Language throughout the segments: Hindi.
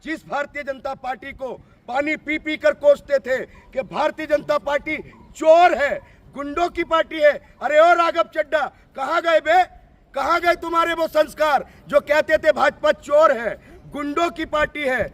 जिस भारतीय जनता पार्टी को पानी पी पी कर कोसते थे कि भारतीय जनता पार्टी चोर है, गुंडों की पार्टी है। अरे ओ राघव चड्डा, कहाँ गए बे? कहाँ गए तुम्हारे वो संस्कार जो कहते थे भाजपा चोर है, गुंडों की पार्टी है?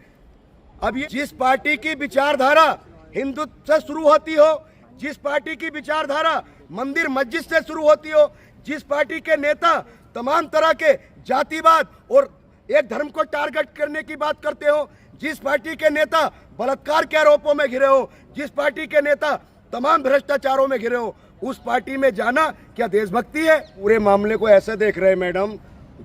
अब ये जिस पार्टी की विचारधारा हिंदुत्व से शुरू होती हो, जिस पार्टी की विचारधारा मंदिर मस्जिद से शुरू होती हो, जिस पार्टी के नेता तमाम तरह के जातिवाद और एक धर्म को टारगेट करने की बात करते हो, जिस पार्टी के नेता बलात्कार के आरोपों में घिरे हो, जिस पार्टी के नेता तमाम भ्रष्टाचारों में घिरे हो, उस पार्टी में जाना क्या देशभक्ति है? पूरे मामले को ऐसे देख रहे हैं मैडम,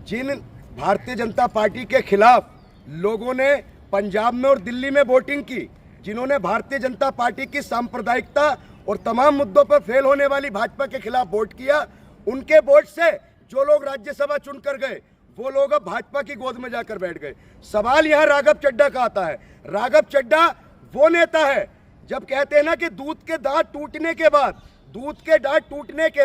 जिन भारतीय जनता पार्टी के खिलाफ लोगों ने पंजाब में और दिल्ली में वोटिंग की, जिन्होंने भारतीय जनता पार्टी की सांप्रदायिकता और तमाम मुद्दों पर फेल होने वाली भाजपा के खिलाफ वोट किया, उनके वोट से जो लोग राज्यसभा चुनकर गए वो लोग अब भाजपा की गोद में जाकर बैठ गए। सवाल यहाँ राघव चड्डा का आता है। राघव चड्डा वो नेता है, जब कहते हैं ना कि दूध के दांत टूटने के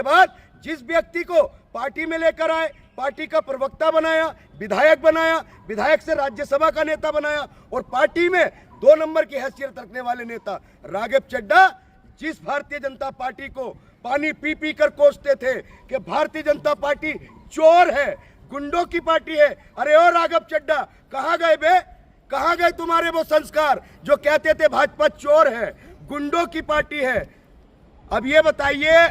बाद जिस व्यक्ति को पार्टी में लेकर आए, पार्टी का प्रवक्ता बनाया, विधायक से राज्यसभा का नेता बनाया और पार्टी में 2 नंबर की हैसियत रखने वाले नेता राघव चड्डा, जिस भारतीय जनता पार्टी को पानी पी पी कर कोसते थे कि भारतीय जनता पार्टी चोर है, गुंडों की पार्टी है। अरे ओ राघव चड्डा, कहाँ गए बे? कहाँ गए तुम्हारे वो संस्कार जो कहते थे भाजपा चोर है, गुंडों की पार्टी है? अब ये बताइए,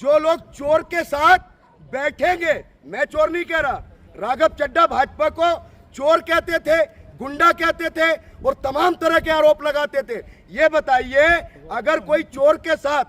जो लोग चोर के साथ बैठेंगे, मैं चोर नहीं कह रहा, राघव चड्डा भाजपा को चोर कहते थे, गुंडा कहते थे और तमाम तरह के आरोप लगाते थे। ये बताइए, अगर कोई चोर के साथ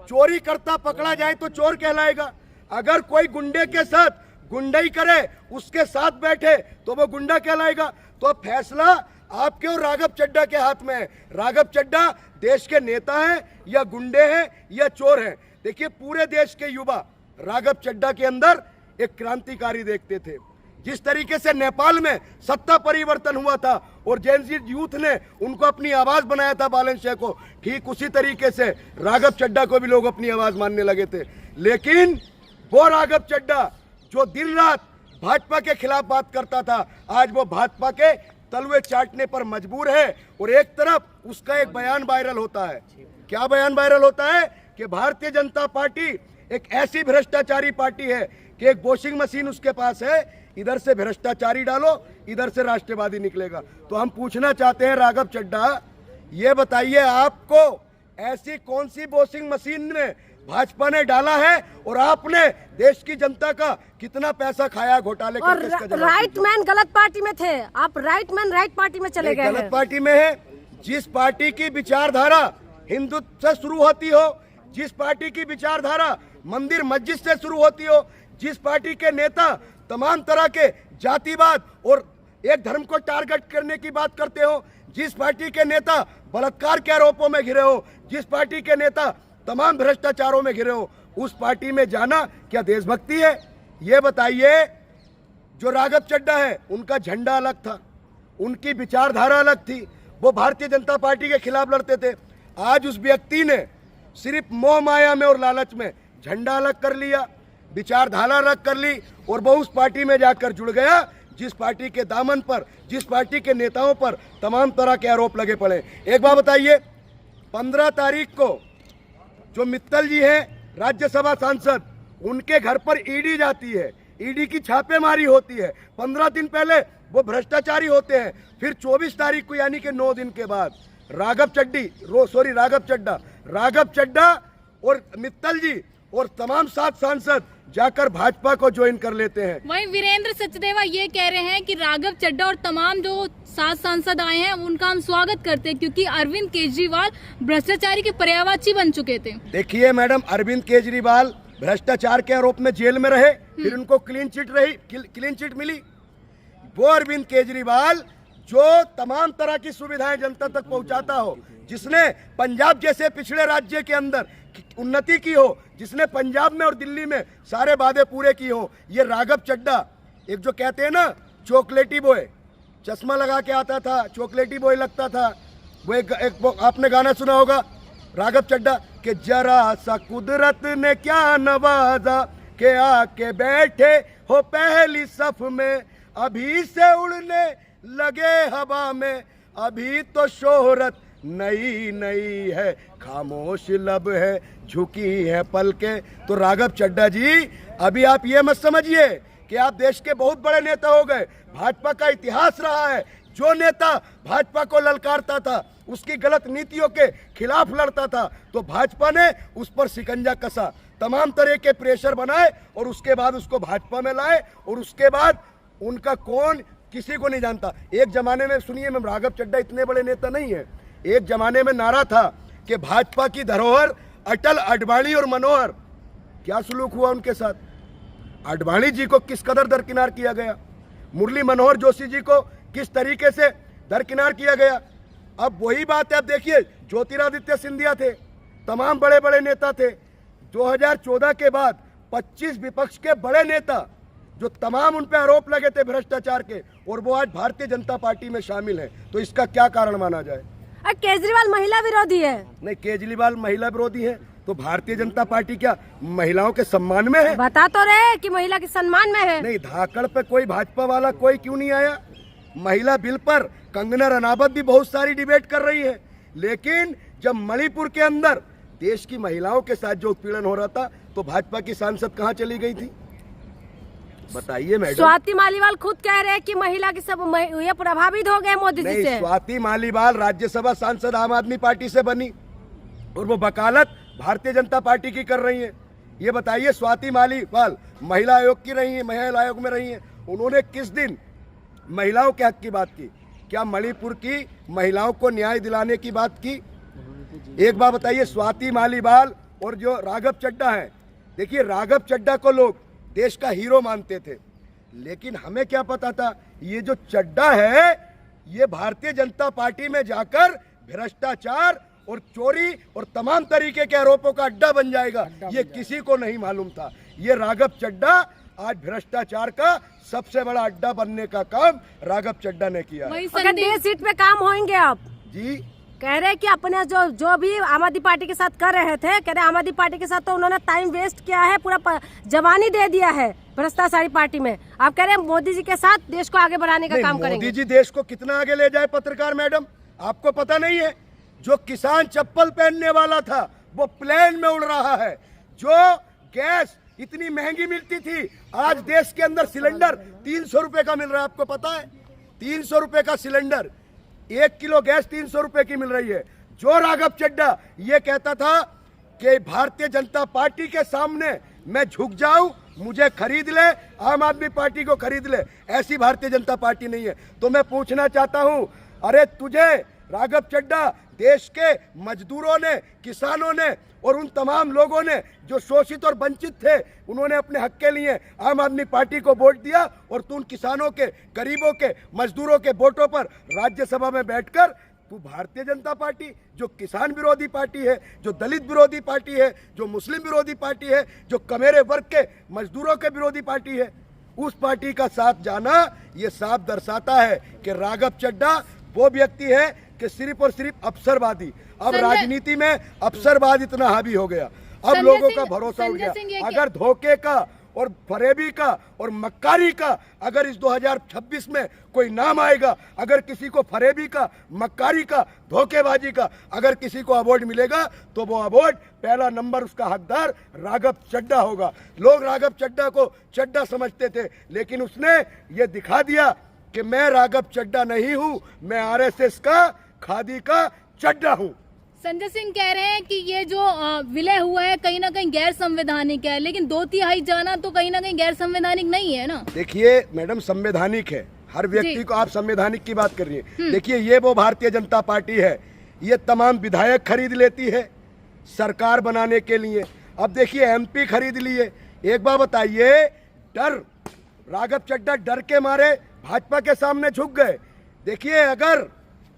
चोरी करता पकड़ा जाए तो चोर कहलाएगा, अगर कोई गुंडे के साथ गुंडाई करे, उसके साथ बैठे तो वो गुंडा कहलाएगा। तो फैसला आपके और राघव चड्डा के हाथ में है। राघव चड्डा देश के नेता हैं या गुंडे हैं या चोर हैं? देखिए, पूरे देश के युवा राघव चड्डा के अंदर एक क्रांतिकारी देखते थे। जिस तरीके से नेपाल में सत्ता परिवर्तन हुआ था और जेनजी यूथ ने उनको अपनी आवाज बनाया था बालन शाह को, ठीक उसी तरीके से राघव चड्डा को भी लोग अपनी आवाज मानने लगे थे। लेकिन वो राघव चड्डा जो दिन रात भाजपा के खिलाफ बात करता था, आज वो भाजपा के तलवे चाटने पर मजबूर है। और एक तरफ उसका एक बयान वायरल होता है। क्या बयान वायरल होता है? कि भारतीय जनता पार्टी एक ऐसी भ्रष्टाचारी पार्टी है कि एक वॉशिंग मशीन उसके पास है, इधर से भ्रष्टाचारी डालो, इधर से राष्ट्रवादी निकलेगा। तो हम पूछना चाहते हैं राघव चड्डा, ये बताइए, आपको ऐसी कौन सी वॉशिंग मशीन में भाजपा ने डाला है और आपने देश की जनता का कितना पैसा खाया घोटाले करके? इसका राइट मैन गलत पार्टी में थे, आप राइट मैन राइट पार्टी में चले गए। गलत पार्टी में है। जिस पार्टी की विचारधारा हिंदुत्व से शुरू होती हो, जिस पार्टी की विचारधारा मंदिर मस्जिद से शुरू होती हो, जिस पार्टी के नेता तमाम तरह के जातिवाद और एक धर्म को टारगेट करने की बात करते हो, जिस पार्टी के नेता बलात्कार के आरोपों में घिरे हो, जिस पार्टी के नेता तमाम भ्रष्टाचारों में घिरे हो, उस पार्टी में जाना क्या देशभक्ति है? ये बताइए, जो राघव चड्डा है उनका झंडा अलग था, उनकी विचारधारा अलग थी, वो भारतीय जनता पार्टी के खिलाफ लड़ते थे। आज उस व्यक्ति ने सिर्फ मोह माया में और लालच में झंडा अलग कर लिया, विचारधारा अलग कर ली और वो उस पार्टी में जाकर जुड़ गया जिस पार्टी के दामन पर, जिस पार्टी के नेताओं पर तमाम तरह के आरोप लगे पड़े। एक बात बताइए, 15 तारीख को जो मित्तल जी हैं राज्यसभा सांसद, उनके घर पर ईडी जाती है, ईडी की छापेमारी होती है। 15 दिन पहले वो भ्रष्टाचारी होते हैं। फिर 24 तारीख को यानी कि 9 दिन के बाद राघव चड्डा और मित्तल जी और तमाम 7 सांसद जाकर भाजपा को ज्वाइन कर लेते हैं। वहीं वीरेंद्र सचदेवा ये कह रहे हैं कि राघव चड्डा और तमाम जो 7 सांसद आए हैं उनका हम स्वागत करते हैं, क्योंकि अरविंद केजरीवाल भ्रष्टाचारी के पर्यायवाची बन चुके थे। देखिए मैडम, अरविंद केजरीवाल भ्रष्टाचार के आरोप में जेल में रहे, फिर उनको क्लीन चिट मिली। वो अरविंद केजरीवाल जो तमाम तरह की सुविधाएं जनता तक पहुंचाता हो, जिसने पंजाब जैसे पिछड़े राज्य के अंदर उन्नति की हो, जिसने पंजाब में और दिल्ली में सारे वादे पूरे किए हो, ये राघव चड्डा, एक जो कहते हैं ना चॉकलेटी बॉय, चश्मा लगा के आता था, चॉकलेटी बॉय लगता था। वो एक आपने गाना सुना होगा राघव चड्डा के जरा सा कुदरत ने क्या नवाजा के आके बैठे हो पहली सफ में, अभी से उड़ने लगे हवा में, अभी तो शोहरत नई नई है, खामोश लब है झुकी है पलके। तो राघव चड्ढा जी, अभी आप ये मत समझिए कि आप देश के बहुत बड़े नेता हो गए। भाजपा का इतिहास रहा है, जो नेता भाजपा को ललकारता था, उसकी गलत नीतियों के खिलाफ लड़ता था, तो भाजपा ने उस पर शिकंजा कसा, तमाम तरह के प्रेशर बनाए और उसके बाद उसको भाजपा में लाए। और उसके बाद उनका कौन किसी को नहीं जानता। एक जमाने में, सुनिए, मैं राघव चड्ढा इतने बड़े नेता नहीं है, एक जमाने में नारा था कि भाजपा की धरोहर अटल, अडवाणी और मनोहर। क्या सुलूक हुआ उनके साथ? अडवाणी जी को किस कदर दरकिनार किया गया, मुरली मनोहर जोशी जी को किस तरीके से दरकिनार किया गया। अब वही बात है, अब देखिए, ज्योतिरादित्य सिंधिया थे, तमाम बड़े बड़े नेता थे। 2014 के बाद 25 विपक्ष के बड़े नेता जो तमाम उन पे आरोप लगे थे भ्रष्टाचार के, और वो आज भारतीय जनता पार्टी में शामिल हैं। तो इसका क्या कारण माना जाए? केजरीवाल महिला विरोधी है। नहीं, केजरीवाल महिला विरोधी है तो भारतीय जनता पार्टी क्या महिलाओं के सम्मान में है? बता तो रहे कि महिला के सम्मान में है। नहीं, धाकड़ पे कोई भाजपा वाला कोई क्यों नहीं आया? महिला बिल पर कंगना रनावत भी बहुत सारी डिबेट कर रही है, लेकिन जब मणिपुर के अंदर देश की महिलाओं के साथ जो उत्पीड़न हो रहा था, तो भाजपा की सांसद कहाँ चली गई थी? बताइए मैडम। स्वाति मालीवाल खुद कह रहे हैं कि महिला की सब ये प्रभावित हो गए मोदी जी से। स्वाति मालीवाल राज्यसभा सांसद आम आदमी पार्टी से बनी और वो वकालत भारतीय जनता पार्टी की कर रही है। ये बताइए, स्वाति मालीवाल महिला आयोग की रही है, महिला आयोग में रही है, उन्होंने किस दिन महिलाओं के हक की बात की? क्या मणिपुर की महिलाओं को न्याय दिलाने की बात की? एक बात बताइए, स्वाति मालीवाल और जो राघव चड्ढा है, देखिए राघव चड्ढा को लोग देश का हीरो मानते थे, लेकिन हमें क्या पता था ये जो चड्ढा है ये भारतीय जनता पार्टी में जाकर भ्रष्टाचार और चोरी और तमाम तरीके के आरोपों का अड्डा बन जाएगा। ये किसी को नहीं मालूम था। ये राघव चड्ढा आज भ्रष्टाचार का सबसे बड़ा अड्डा बनने का काम राघव चड्ढा ने किया। अगर 10 सीट पे काम होंगे आप जी, कह रहे कि अपने जो भी आम आदमी पार्टी के साथ कर रहे थे, कह रहे आम आदमी पार्टी के साथ तो उन्होंने टाइम वेस्ट किया है, पूरा जवानी दे दिया है भ्रष्टाचारी पार्टी में। आप कह रहे हैं मोदी जी के साथ देश को आगे बढ़ाने का काम करेंगे। मोदी जी देश को कितना आगे ले जाए पत्रकार मैडम, आपको पता नहीं है? जो किसान चप्पल पहनने वाला था वो प्लेन में उड़ रहा है। जो गैस इतनी महंगी मिलती थी, आज देश के अंदर सिलेंडर 300 रुपए का मिल रहा है। आपको पता है? 300 रुपए का सिलेंडर, 1 किलो गैस 300 रुपए की मिल रही है। जो राघव चड्ढा ये कहता था कि भारतीय जनता पार्टी के सामने मैं झुक जाऊं, मुझे खरीद ले, आम आदमी पार्टी को खरीद ले, ऐसी भारतीय जनता पार्टी नहीं है। तो मैं पूछना चाहता हूं, अरे तुझे राघव चड्ढा देश के मजदूरों ने, किसानों ने और उन तमाम लोगों ने जो शोषित और वंचित थे, उन्होंने अपने हक के लिए आम आदमी पार्टी को वोट दिया, और तू उन किसानों के, गरीबों के, मजदूरों के वोटों पर राज्यसभा में बैठकर तू भारतीय जनता पार्टी, जो किसान विरोधी पार्टी है, जो दलित विरोधी पार्टी है, जो मुस्लिम विरोधी पार्टी है, जो कमेरे वर्ग के मजदूरों के विरोधी पार्टी है, उस पार्टी का साथ जाना ये साफ दर्शाता है कि राघव चड्ढा वो व्यक्ति है कि सिर्फ और सिर्फ अफसरवादी। अब राजनीति में अफसरवाद इतना हावी हो गया, अब लोगों का भरोसा उठ गया। अगर धोखे का और फरेबी का और मक्कारी का अगर इस 2026 में कोई नाम आएगा, अगर किसी को फरेबी का, मक्कारी का, धोखेबाजी का अगर किसी को अवार्ड मिलेगा, तो वो अवार्ड पहला नंबर उसका हकदार राघव चड्ढा होगा। लोग राघव चड्ढा को चड्ढा समझते थे, लेकिन उसने ये दिखा दिया कि मैं राघव चड्ढा नहीं हूं, मैं आरएसएस का, खादी का चड्ढा हूं। संजय सिंह कह रहे हैं कि ये जो विलय हुआ है कहीं ना कहीं गैर संवैधानिक है, लेकिन 2/3 जाना तो कहीं ना कहीं गैर संवैधानिक नहीं है ना? देखिए मैडम, संवैधानिक है। हर व्यक्ति को, आप संवैधानिक की बात कर रही है। देखिए, ये वो भारतीय जनता पार्टी है, ये तमाम विधायक खरीद लेती है सरकार बनाने के लिए। अब देखिए एमपी खरीद लिए। एक बात बताइए, डर, राघव चड्ढा डर के मारे भाजपा के सामने झुक गए। देखिए, अगर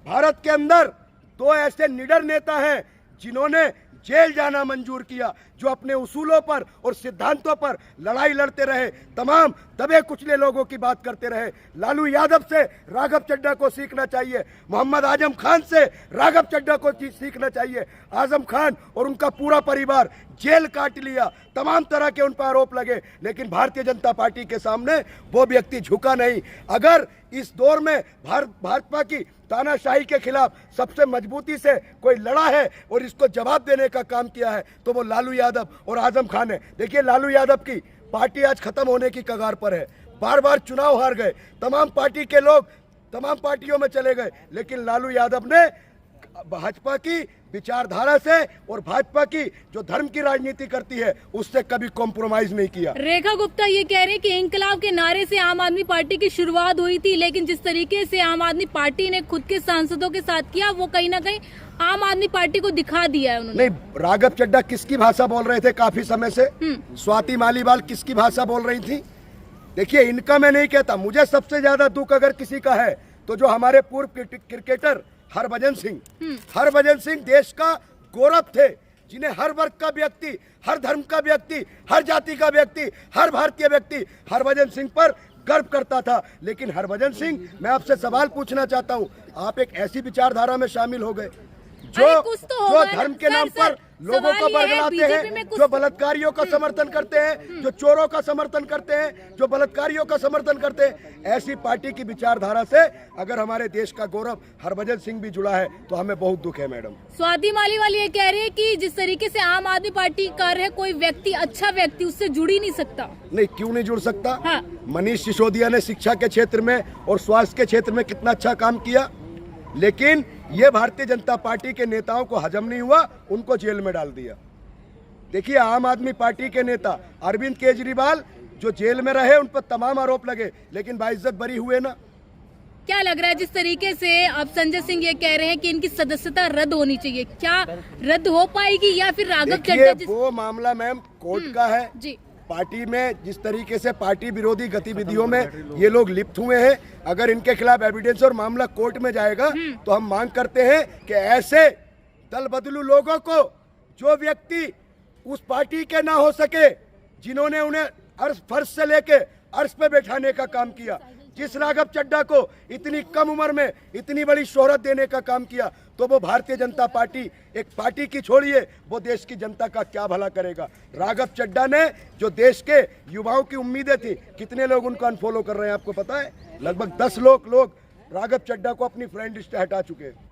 भारत के अंदर 2 ऐसे निडर नेता हैं जिन्होंने जेल जाना मंजूर किया, जो अपने उसूलों पर और सिद्धांतों पर लड़ाई लड़ते रहे, तमाम दबे कुचले लोगों की बात करते रहे। लालू यादव से राघव चड्ढा को सीखना चाहिए, मोहम्मद आजम खान से राघव चड्ढा को सीखना चाहिए। आजम खान और उनका पूरा परिवार जेल काट लिया, तमाम तरह के उन पर आरोप लगे, लेकिन भारतीय जनता पार्टी के सामने वो व्यक्ति झुका नहीं। अगर इस दौर में भाजपा की तानाशाही के खिलाफ सबसे मजबूती से कोई लड़ा है और इसको जवाब देने का काम किया है तो वो लालू यादव और आजम खान है। देखिए, लालू यादव की पार्टी आज खत्म होने की कगार पर है। बार बार चुनाव हार गए, तमाम पार्टी के लोग तमाम पार्टियों में चले गए, लेकिन लालू यादव ने भाजपा की विचारधारा से और भाजपा की जो धर्म की राजनीति करती है उससे कभी कॉम्प्रोमाइज नहीं किया। रेखा गुप्ता ये कह रहे हैं कि इंकलाब के नारे से आम आदमी पार्टी की शुरुआत हुई थी, लेकिन जिस तरीके से आम आदमी पार्टी ने खुद के सांसदों के साथ किया वो कहीं ना कहीं आम आदमी पार्टी को दिखा दिया है उन्होंने। नहीं, राघव चड्ढा किसकी भाषा बोल रहे थे काफी समय से? स्वाति मालीवाल किसकी भाषा बोल रही थी? देखिए, इनका मैं नहीं कहता, मुझे सबसे ज्यादा दुख अगर किसी का है तो जो हमारे पूर्व क्रिकेटर हरभजन सिंह देश का गौरव थे, जिन्हें हर वर्ग का व्यक्ति, हर धर्म का व्यक्ति, हर जाति का व्यक्ति, हर भारतीय व्यक्ति हरभजन सिंह पर गर्व करता था। लेकिन हरभजन सिंह, मैं आपसे सवाल पूछना चाहता हूं, आप एक ऐसी विचारधारा में शामिल हो गए जो धर्म के नाम पर लोगों को बरगलाते हैं, जो बलात्कारियों का समर्थन करते हैं, जो चोरों का समर्थन करते हैं, जो बलात्कारियों का समर्थन करते हैं। ऐसी पार्टी की विचारधारा से अगर हमारे देश का गौरव हरभजन सिंह भी जुड़ा है तो हमें बहुत दुख है। मैडम स्वाति मालीवाल ये कह रही है कि जिस तरीके से आम आदमी पार्टी कर रहे, कोई व्यक्ति, अच्छा व्यक्ति उससे जुड़ ही नहीं सकता। नहीं, क्यों नहीं जुड़ सकता? हाँ। मनीष सिसोदिया ने शिक्षा के क्षेत्र में और स्वास्थ्य के क्षेत्र में कितना अच्छा काम किया, लेकिन ये भारतीय जनता पार्टी के नेताओं को हजम नहीं हुआ, उनको जेल में डाल दिया। देखिए, आम आदमी पार्टी के नेता अरविंद केजरीवाल जो जेल में रहे, उन पर तमाम आरोप लगे, लेकिन बाइज्जत बरी हुए ना। क्या लग रहा है जिस तरीके से अब संजय सिंह ये कह रहे हैं कि इनकी सदस्यता रद्द होनी चाहिए, क्या रद्द हो पाएगी या फिर राघव चड्ढा? वो मामला मैम कोर्ट का है जी। पार्टी में जिस तरीके से पार्टी विरोधी गतिविधियों में ये लोग लिप्त हुए हैं, अगर इनके खिलाफ एविडेंस और मामला कोर्ट में जाएगा तो हम मांग करते हैं कि ऐसे दल बदलू लोगों को, जो व्यक्ति उस पार्टी के ना हो सके, जिन्होंने उन्हें फर्श से लेके अर्श पे बैठाने का काम किया, जिस राघव चड्ढा को इतनी कम उम्र में इतनी बड़ी शोहरत देने का काम किया, तो वो भारतीय जनता पार्टी, एक पार्टी की छोड़िए, वो देश की जनता का क्या भला करेगा? राघव चड्ढा ने जो देश के युवाओं की उम्मीदें थी, कितने लोग उनको अनफॉलो कर रहे हैं आपको पता है? लगभग 10 लोग राघव चड्ढा को अपनी फ्रेंड लिस्ट से हटा चुके हैं।